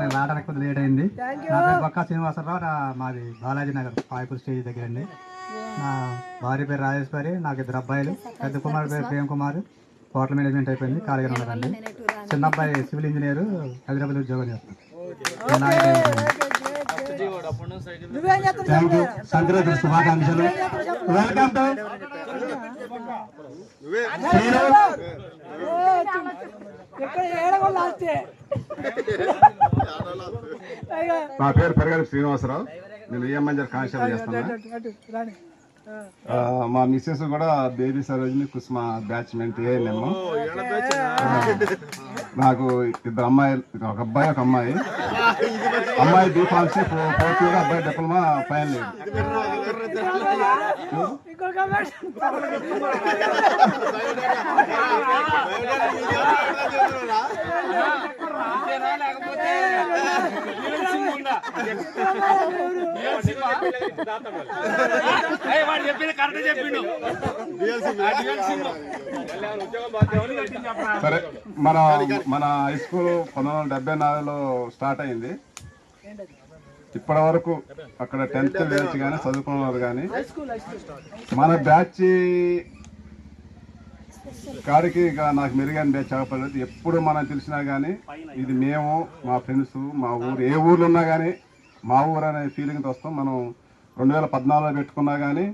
నేను రావడానికి కొద్దిగా లేట్ అయింది. నా పేరు బొక్క శ్రీనివాసరావు, మాది బాలాజీ నగర్ పాయపూర్ స్టేజ్ దగ్గర అండి. నా భార్య పేరు రాజేశ్వరి, నాకు 2 అబ్బాయిలు. పెద్ద కుమారుడు పేరు ప్రేమ్ కుమార్, హోటల్ మేనేజ్మెంట్ అయిపోయింది, ఖాళీగా ఉన్నారండి. చిన్న అబ్బాయి సివిల్ ఇంజనీర్, హైదరాబాద్ ఉద్యోగం చేస్తాను. సంక్రాంతి శుభాకాంక్షలు. వెల్కమ్ టు నా పేరు పెరగాలి శ్రీనివాసరావు, నేను ఈఎంఐజర్ కానిస్టేబుల్ చేస్తాను. మా మిస్సెస్ కూడా బేబీ సరోజిని కుస్మా బ్యాచ్మెంట్ ఏఎన్ఎం. నాకు 2 అమ్మాయిలు, ఒక అబ్బాయి ఒక అమ్మాయి. అమ్మాయి బీఫార్మసీ 4th ఇయర్, అబ్బాయి డిప్లొమా ఫైనల్ ఇయర్. సరే, మన హై స్కూల్ 1974లో స్టార్ట్ అయింది. ఇప్పటి వరకు అక్కడ 10th బ్యాచ్ కానీ చదువుకున్న వారు కానీ మన బ్యాచ్ కాడికి నాకు మెరుగైన బ్యాచ్ చెప్పలేదు. ఎప్పుడు మనం తెలిసినా కానీ ఇది మేము, మా ఫ్రెండ్స్, మా ఊరు, ఏ ఊర్లో ఉన్నా కానీ మా ఊరు అనే ఫీలింగ్తో వస్తాం. మనం 2014లో పెట్టుకున్నా కానీ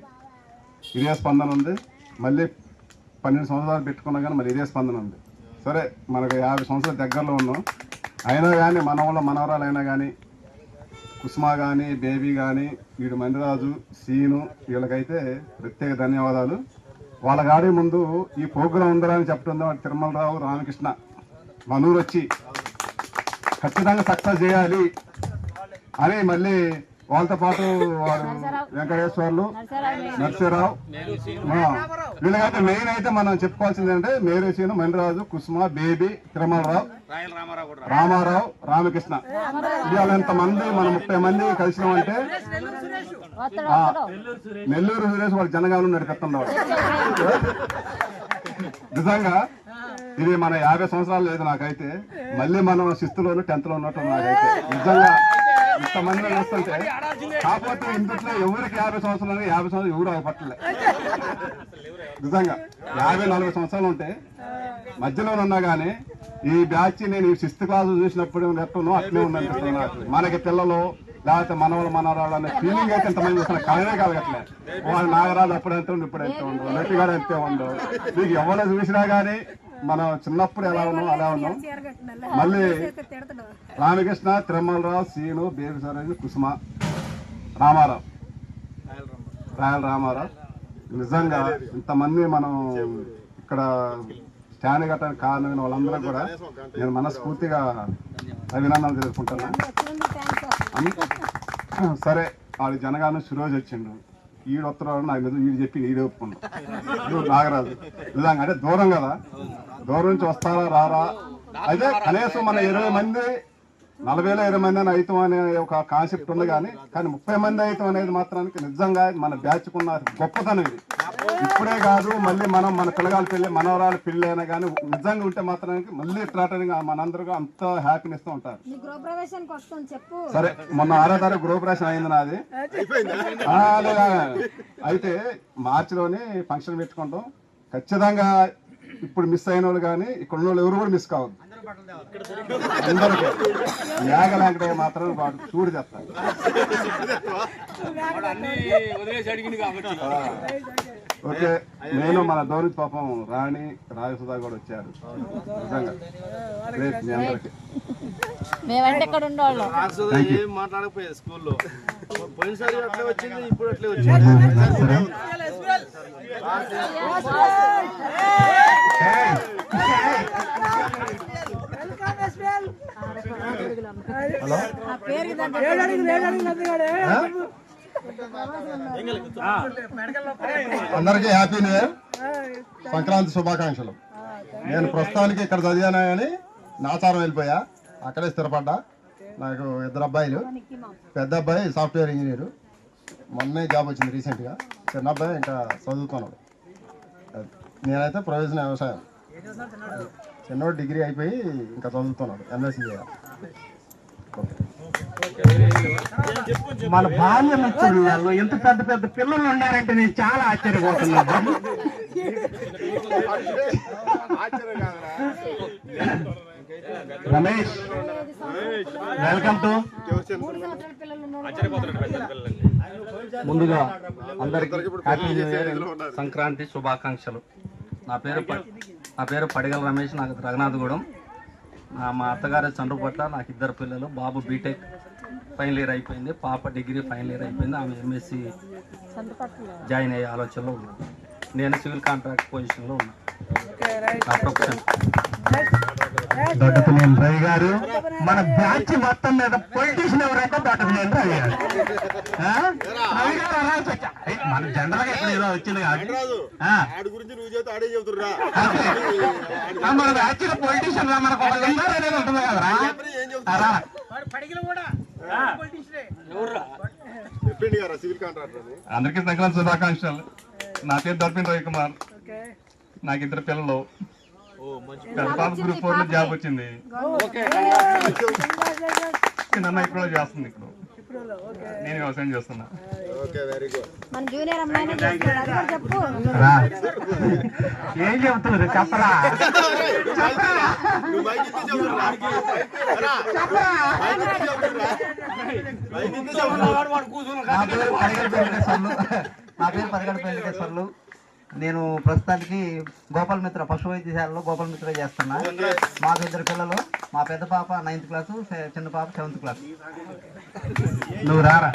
ఇదే స్పందన ఉంది. మళ్ళీ 12 సంవత్సరాలు పెట్టుకున్నా కానీ మరి ఇదే స్పందన ఉంది. సరే, మనకు 50 సంవత్సరాల దగ్గరలో ఉన్నాం. అయినా కానీ మన వాళ్ళ మనవరాలు అయినా కానీ కుసుమ కానీ బేబీ కానీ వీడు మందిరాజు సీను వీళ్ళకైతే ప్రత్యేక ధన్యవాదాలు. వాళ్ళ గాడి ముందు ఈ ప్రోగ్రాం ఉందని చెప్పడం తిరుమలరావు రామకృష్ణ మనూరు వచ్చి ఖచ్చితంగా సక్సెస్ చేయాలి అని మళ్ళీ వాళ్ళతో పాటు వాడు వెంకటేశ్వర్లు, నర్సరావు, వీళ్ళకైతే మెయిన్ అయితే మనం చెప్పుకోవాల్సింది అంటే మేరేసీను, మందిరాజు, కుసుమ, బేబీ, తిరుమలరావు, రామారావు, రామకృష్ణ. ఇవాళ ఎంతమంది మనం 30 మంది కలిసినామంటే నెల్లూరు సురేష్ వాళ్ళ జనగానం నడిపెత్తుండవు. నిజంగా ఇది మన 50 సంవత్సరాలు లేదు నాకైతే. మళ్ళీ మనం 6th 10th ఉన్నట్టు నాకైతే. నిజంగా ఇంతమంది చూస్తుంటే కాకపోతే ఇంట్లో ఎవరికి 50 సంవత్సరాలు 50 సంవత్సరాలు ఎవరు పట్టలే. నిజంగా 50-40 సంవత్సరాలు ఉంటే మధ్యలో ఉన్నా కానీ ఈ బ్యాచ్ నేను 6th క్లాస్ చూసినప్పుడు ఎట్టునో అట్లే ఉందనిపిస్తుంది నాకు. మనకి పిల్లలు లేకపోతే మనవాళ్ళు మనవరాళ్ళు అనే ఫీలింగ్ అయితే ఎంతమంది చూస్తున్నా కలనే కలగట్లే. వాళ్ళు నాగరాజు అప్పుడు ఎంత ఉండు, ఇప్పుడు ఎంత ఉండు, నటి గారు ఎంతే ఉండు. మీకు ఎవరు చూసినా కానీ మనం చిన్నప్పుడు ఎలా ఉన్నాం అలా ఉన్నాం. మళ్ళీ రామకృష్ణ, తిరుమలరావు, సీను, బేబీ సరోజు, కుసుమ, రామారావు, రాయల రామారావు. నిజంగా ఇంతమంది మనం ఇక్కడ స్టాండ్ కట్టడానికి కారణమైన వాళ్ళందరూ కూడా నేను మనస్ఫూర్తిగా అభినందనలు తెలుసుకుంటున్నాను. సరే, వాడి జనగాను సురోజ్ వచ్చిండు, ఈడు ఉత్తరాడు నాకు నిజం వీడు చెప్పి ఈడే ఒప్పుకున్నాడు నాగరాజు. నిజంగా అంటే దూరం కదా, దూరం నుంచి వస్తారా రారా. అయితే కనీసం మన 20 మంది 40లో 20 మంది అని అవుతాం అనే ఒక కాన్సెప్ట్ ఉంది. కానీ 30 మంది అవుతాం అనేది మాత్రానికి నిజంగా మన బ్యాచ్కున్న గొప్పతనం ఇది. ఇప్పుడే కాదు, మళ్ళీ మనం మన పిల్లగాళ్ళ పెళ్ళి, మనవరాలు పెళ్ళి అయినా కానీ నిజంగా ఉంటే మాత్రానికి మళ్ళీ ట్రాటరింగ్ మనందరూ అంత హ్యాపీనెస్ తో ఉంటారు. సరే, మొన్న 6వ తారీఖు గృహప్రవేశం అయింది నాది. అయితే మార్చిలోనే ఫంక్షన్ పెట్టుకుంటాం. ఖచ్చితంగా ఇప్పుడు మిస్ అయిన వాళ్ళు కానీ ఇక్కడ ఉన్న వాళ్ళు ఎవరు కూడా మిస్ కావద్దు. అందరికీ యాగలేక మాత్రం వాడు చూడు చేస్తాను. ఓకే, నేను మన దౌరి పాపం రాణి రాజసుధా కూడా వచ్చారు. నిజంగా రేపు మీ అందరికి మాట్లాడకపోయేది స్కూల్లో. పోయినసారి అట్లే వచ్చింది, ఇప్పుడు అట్లే వచ్చింది. అందరికీ హ్యాపీ న్యూ ఇయర్, సంక్రాంతి శుభాకాంక్షలు. నేను ప్రస్తుతానికి ఇక్కడ చదివానా కానీ నాచారం వెళ్ళిపోయా, అక్కడే స్థిరపడ్డా. నాకు 2 అబ్బాయిలు, పెద్ద అబ్బాయి సాఫ్ట్వేర్ ఇంజనీరు, మొన్నే జాబ్ వచ్చింది రీసెంట్గా. చిన్న అబ్బాయి ఇంకా చదువుతున్నాడు. నేనైతే ప్రొఫెషనల్ వ్యవసాయం. చిన్నోడు డిగ్రీ అయిపోయి ఇంకా చదువుతున్నాడు, ఎంఎస్సీ చేయాలి. మన బాల్య మిత్రులలో ఎంత పెద్ద పెద్ద పిల్లలు ఉన్నారంటే నేను చాలా ఆశ్చర్యపోతున్నాను. Ramesh, welcome to. ముందుగా అందరికీ హ్యాపీ న్యూ ఇయర్, సంక్రాంతి శుభాకాంక్షలు. నా పేరు పడిగల రమేష్, నాకు రఘునాథగూడెం. మా అత్తగారు చండ్రుపట్ల. నాకు ఇద్దరు పిల్లలు. బాబు బీటెక్ ఫైనల్ ఇయర్ అయిపోయింది, పాప డిగ్రీ ఫైనల్ ఇయర్ అయిపోయింది. ఆమె ఎంఎస్సి జాయిన్ అయ్యే ఆలోచనలో ఉన్నాను. నేను సివిల్ కాంట్రాక్ట్ పొజిషన్లో ఉన్నాను. నా ప్రొఫెషన్. దొడ్డపినేని రవి గారు, మన బ్యాచ్ మొత్తం మీద పొలిటీషియన్ ఎవరంటే దొడ్డపినేని రవి గారు. రవి గారు అనాల్సి వచ్చా, మన జనరల్ గా ఇప్పుడు ఏదో వచ్చింది కాబట్టి మన బ్యాచ్ పొలిటీషియన్ మనకు ఒకళ్ళు ఉన్నారు అనేది ఉంటుంది కదరా. అందరికీ సంక్రాంతి శుభాకాంక్షలు. నా పేరు దొడ్డపినేని రవి కుమార్. నాకు ఇద్దరు పిల్లలు. పాప గ్రూప్ 4 లో జాబ్ వచ్చింది. చిన్న ఇప్పుడు చేస్తుంది. ఇప్పుడు నేను వ్యవసాయం చేస్తున్నా. ఏం చెబుతున్నారు చెప్పరా? నా పేరు పరిగణ వెంకటేశ్వర్లు. నేను ప్రస్తుతానికి గోపాల్ మిత్ర పశు వైద్యశాలలో గోపాల్ మిత్ర చేస్తున్నా. మాకు ఇద్దరు పిల్లలు. మా పెద్ద పాప 9th క్లాసు, చిన్న పాప 7th క్లాస్. నువ్వు రారా.